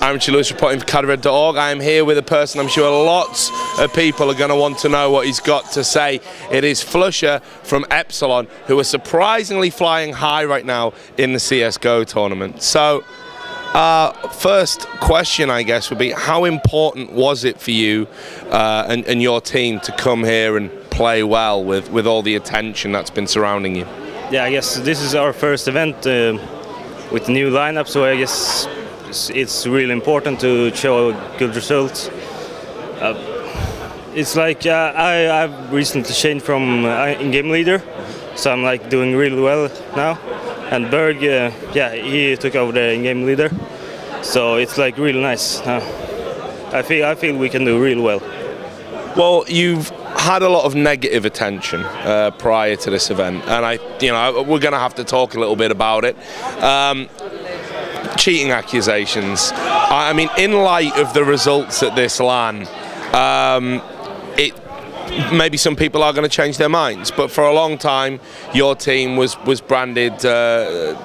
I'm Richard Lewis reporting for cadred.org. I am here with a person I'm sure lots of people are going to want to know what he's got to say. It is Flusha from Epsilon, who are surprisingly flying high right now in the CSGO tournament. So, first question, I guess, would be how important was it for you and your team to come here and play well with all the attention that's been surrounding you? Yeah, I guess this is our first event with the new lineup, so I guess it's really important to show good results. It's like I've recently changed from in-game leader, so I'm like doing really well now. And Berg, yeah, he took over the in-game leader, so it's like really nice. I feel we can do really well. Well, you've had a lot of negative attention prior to this event, and we're going to have to talk a little bit about it. Cheating accusations. I mean, in light of the results at this LAN, maybe some people are going to change their minds, but for a long time your team was branded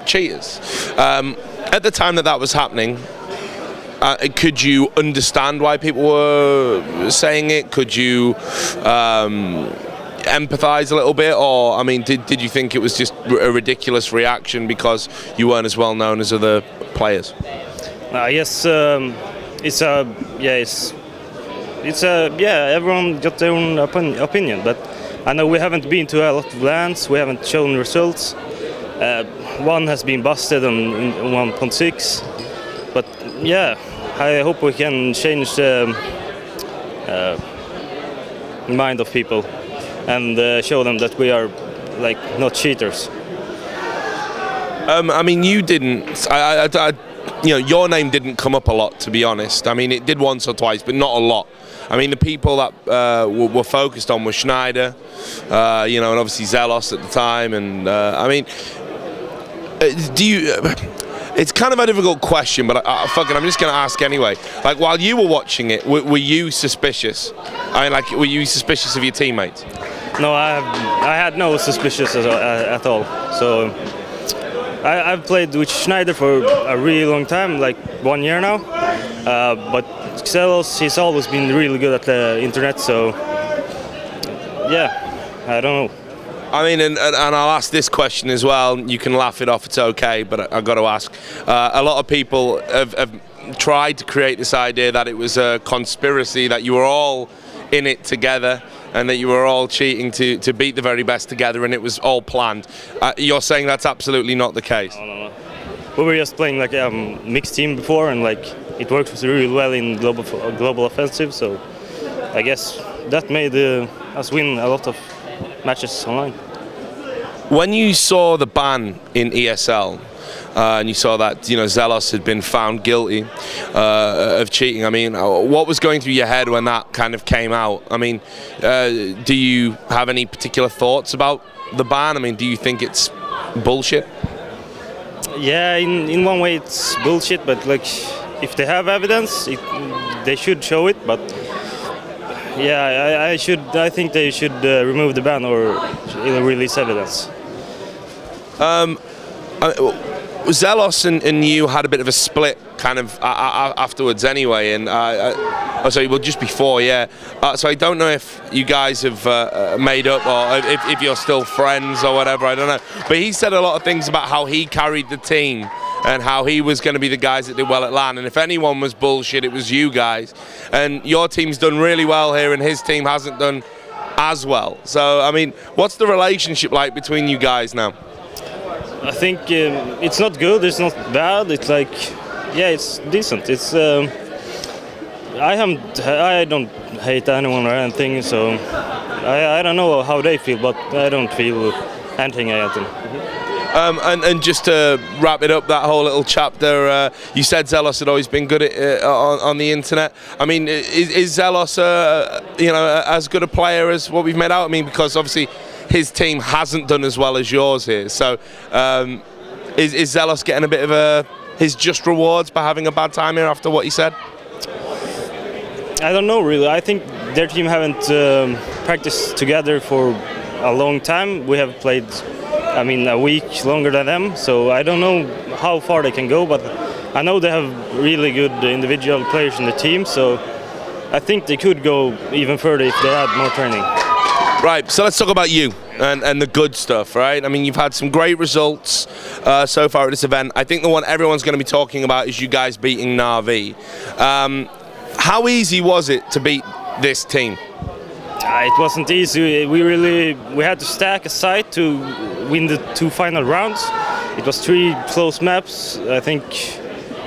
cheaters. At the time that was happening, could you understand why people were saying it? Could you empathize a little bit, or I mean, did you think it was just a ridiculous reaction because you weren't as well known as other players? Yes, everyone got their own opinion, but I know we haven't been to a lot of LANs, we haven't shown results. One has been busted on 1.6, but yeah, I hope we can change the mind of people and show them that we are like not cheaters. I mean, you didn't. Your name didn't come up a lot, to be honest. I mean, it did once or twice, but not a lot. I mean, the people that were focused on were Schneider, and obviously Zelos at the time. And I mean, do you? It's kind of a difficult question, but I'm just going to ask anyway. Like, while you were watching it, were you suspicious? I mean, like, were you suspicious of your teammates? No, I had no suspicions at all. So I've played with Schneider for a really long time, like 1 year now. But Zelos, he's always been really good at the internet. So yeah, I don't know. I mean, and I'll ask this question as well. You can laugh it off, it's okay, but I've got to ask. A lot of people have tried to create this idea that it was a conspiracy, that you were all in it together, and that you were all cheating to beat the very best together, and it was all planned. You're saying that's absolutely not the case? No. We were just playing like a mixed team before, and like it worked really well in global offensive, so I guess that made us win a lot of matches online. When you saw the ban in ESL, and you saw that Zelos had been found guilty of cheating, I mean, what was going through your head when that kind of came out? I mean, do you have any particular thoughts about the ban? I mean, do you think it's bullshit? Yeah, in one way it's bullshit, but like if they have evidence, they should show it. But yeah, I think they should remove the ban or release evidence. Zelos and you had a bit of a split kind of afterwards anyway, and sorry, well, just before, yeah. So I don't know if you guys have made up, or if you're still friends or whatever, I don't know. But he said a lot of things about how he carried the team and how he was going to be the guys that did well at LAN, and if anyone was bullshit, it was you guys. And your team's done really well here, and his team hasn't done as well. So, I mean, what's the relationship like between you guys now? I think it's not good, it's not bad, it's like, yeah, it's decent. It's I don't hate anyone or anything, so I don't know how they feel, but I don't feel anything against them. And just to wrap it up, that whole little chapter, you said Zelos had always been good at, on the internet. I mean, is Zelos as good a player as what we've made out? I mean, because obviously his team hasn't done as well as yours here. So is Zelos getting a bit of his just rewards by having a bad time here after what he said? I don't know really. I think their team haven't practiced together for a long time. We have played, I mean, a week longer than them, so I don't know how far they can go, but I know they have really good individual players in the team, so I think they could go even further if they had more training. Right, so let's talk about you and the good stuff, right? I mean, you've had some great results so far at this event. I think the one everyone's going to be talking about is you guys beating Na'Vi. How easy was it to beat this team? It wasn't easy. We had to stack aside to win the 2 final rounds. It was 3 close maps. I think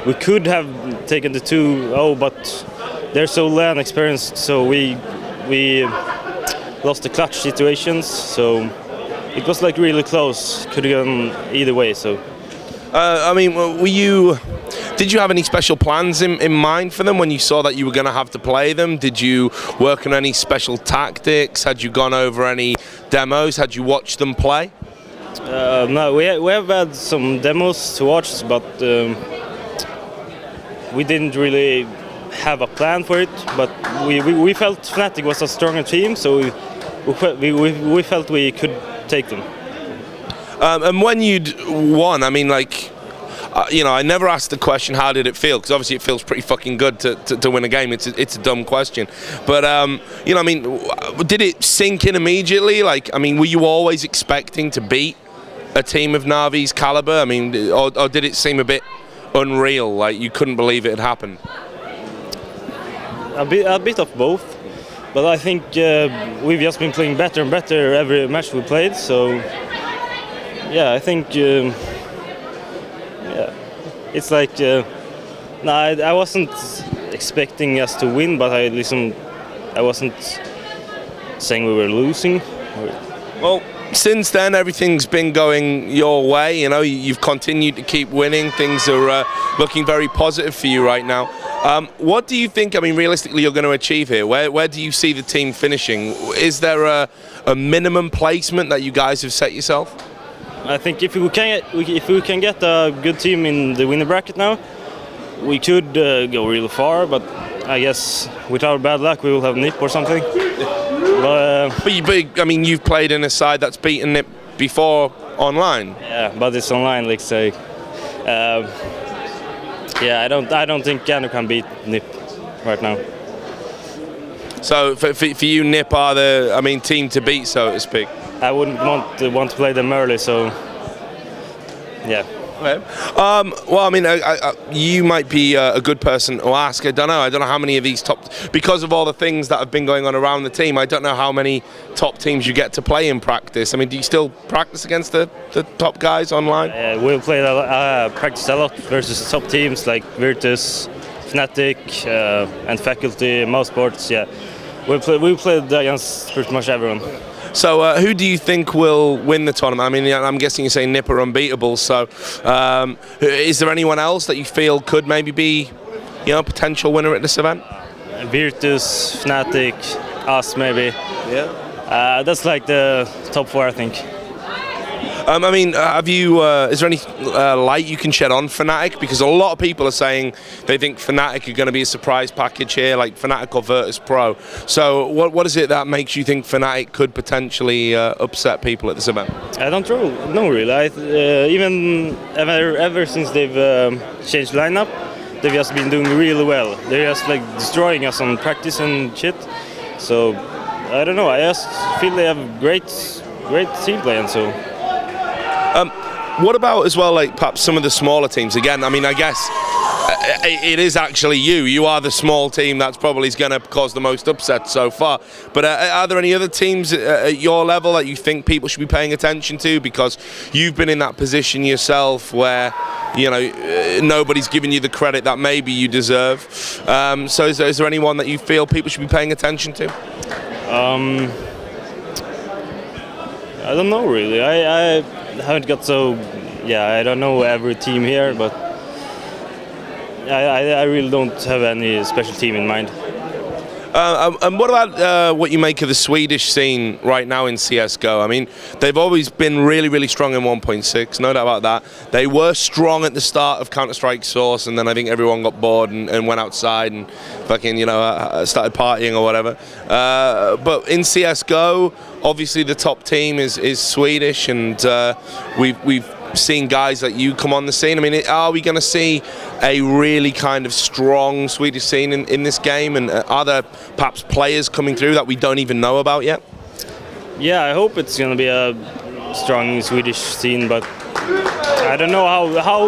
we could have taken the 2-0, but they're so land experienced, so we lost the clutch situations. So it was like really close. Could have gone either way. So. I mean, did you have any special plans in mind for them when you saw that you were going to have to play them? Did you work on any special tactics? Had you gone over any demos? Had you watched them play? No, we have had some demos to watch, but we didn't really have a plan for it. But we felt Fnatic was a stronger team, so we felt we could take them. And when you'd won, I mean, like, you know, I never asked the question, how did it feel? Because obviously it feels pretty fucking good to win a game. It's a dumb question. But, you know, I mean, did it sink in immediately? Like, I mean, were you always expecting to beat a team of Na'Vi's caliber? I mean, or did it seem a bit unreal, like you couldn't believe it had happened? A bit of both. But I think we've just been playing better and better every match we played, so yeah, I think yeah, it's like no, I wasn't expecting us to win, but I wasn't saying we were losing. Well, since then everything's been going your way. You know, you've continued to keep winning. Things are looking very positive for you right now. What do you think, I mean, realistically, you're going to achieve here? Where do you see the team finishing? Is there a minimum placement that you guys have set yourself? I think if we can get a good team in the winner bracket now, we could go really far. But I guess with our bad luck, we will have NIP or something. But I mean, you've played in a side that's beaten NIP before online. Yeah, but it's online, like say. Yeah, I don't think Gano can beat NIP right now. So for you, NIP are the, I mean, team to beat, so to speak. I wouldn't want to play them early, so yeah. Okay. Well, I mean, you might be a good person to ask. I don't know how many of these top, because of all the things that have been going on around the team, I don't know how many top teams you get to play in practice. I mean, do you still practice against the top guys online? We'll play practice a lot versus top teams like Virtus, Fnatic, and Faculty, Mousesports. Yeah, we played against pretty much everyone. So who do you think will win the tournament? I mean, I'm guessing you say NIP are unbeatable, so is there anyone else that you feel could maybe be, you know, a potential winner at this event? Virtus, Fnatic, us maybe. Yeah. That's like the top 4, I think. I mean, have you? Is there any light you can shed on Fnatic? Because a lot of people are saying they think Fnatic are going to be a surprise package here, like Fnatic or Virtus Pro. So, what is it that makes you think Fnatic could potentially upset people at this event? I don't know really. Even ever since they've changed lineup, they've just been doing really well. They're just like destroying us on practice and shit. So, I don't know. I just feel they have great team play, and so. What about as well, like perhaps some of the smaller teams? Again, I mean, I guess it is actually you. You are the small team that's probably going to cause the most upset so far. But are there any other teams at your level that you think people should be paying attention to? Because you've been in that position yourself where, you know, nobody's giving you the credit that maybe you deserve. So is there anyone that you feel people should be paying attention to? I don't know really. I haven't got so, yeah, I don't know every team here, but I really don't have any special team in mind. And what about what you make of the Swedish scene right now in CSGO? I mean, they've always been really, really strong in 1.6, no doubt about that. They were strong at the start of Counter-Strike Source, and then I think everyone got bored and went outside and fucking, you know, started partying or whatever. But in CSGO, obviously the top team is Swedish, and we've seeing guys like you come on the scene? I mean, are we going to see a really kind of strong Swedish scene in this game? And are there perhaps players coming through that we don't even know about yet? Yeah, I hope it's going to be a strong Swedish scene, but I don't know how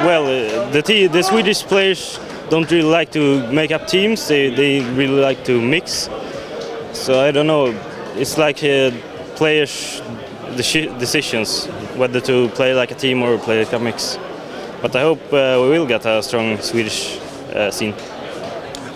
well the Swedish players don't really like to make up teams. They really like to mix. So I don't know. It's like players' decisions whether to play like a team or play like a mix. But I hope we will get a strong Swedish scene.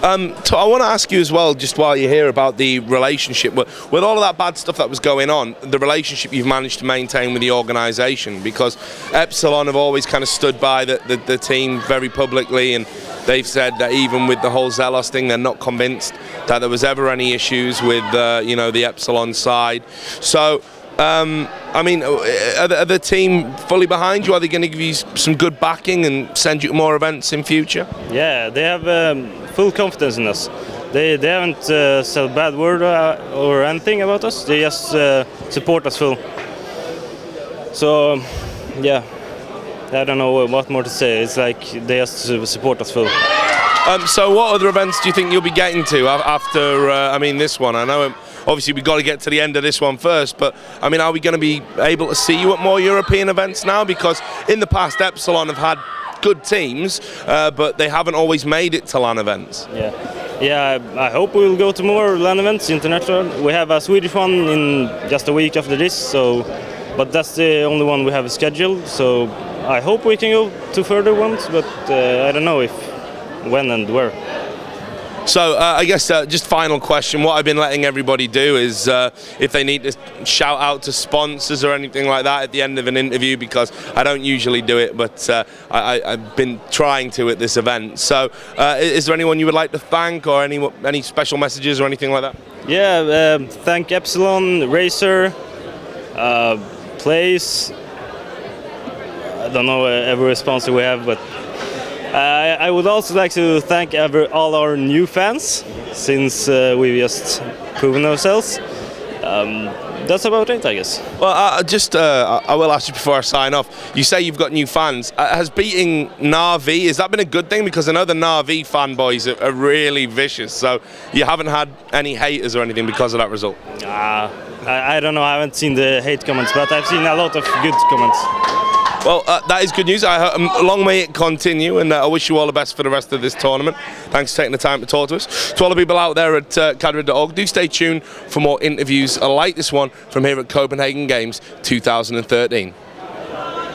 I want to ask you as well, just while you're here, about the relationship with all of that bad stuff that was going on, the relationship you've managed to maintain with the organisation, because Epsilon have always kind of stood by the team very publicly, and they've said that even with the whole Zelos thing, they're not convinced that there was ever any issues with you know, the Epsilon side. So I mean, are the team fully behind you? Are they going to give you some good backing and send you to more events in future? Yeah, they have full confidence in us. They haven't said a bad word or anything about us. They just support us full. So, yeah, I don't know what more to say. It's like they just support us full. So what other events do you think you'll be getting to after, I mean, this one? I know obviously we've got to get to the end of this one first, but I mean, are we going to be able to see you at more European events now? Because in the past, Epsilon have had good teams, but they haven't always made it to LAN events. Yeah, I hope we'll go to more LAN events, international. We have a Swedish one in just a week after this, so, but that's the only one we have scheduled. So I hope we can go to further ones, but I don't know when and where. So I guess just final question, what I've been letting everybody do is if they need to shout out to sponsors or anything like that at the end of an interview, because I don't usually do it, but I've been trying to at this event. So is there anyone you would like to thank, or any special messages or anything like that? Yeah, thank Epsilon, Racer, Place, I don't know every sponsor we have, but I would also like to thank all our new fans, since we've just proven ourselves. That's about it, I guess. Well, I will ask you before I sign off. You say you've got new fans. Has beating Na'Vi, has that been a good thing? Because I know the Na'Vi fanboys are really vicious, so you haven't had any haters or anything because of that result? I don't know, I haven't seen the hate comments, but I've seen a lot of good comments. Well, that is good news. Long may it continue, and I wish you all the best for the rest of this tournament. Thanks for taking the time to talk to us. To all the people out there at Kadrid.org, do stay tuned for more interviews like this one from here at Copenhagen Games 2013.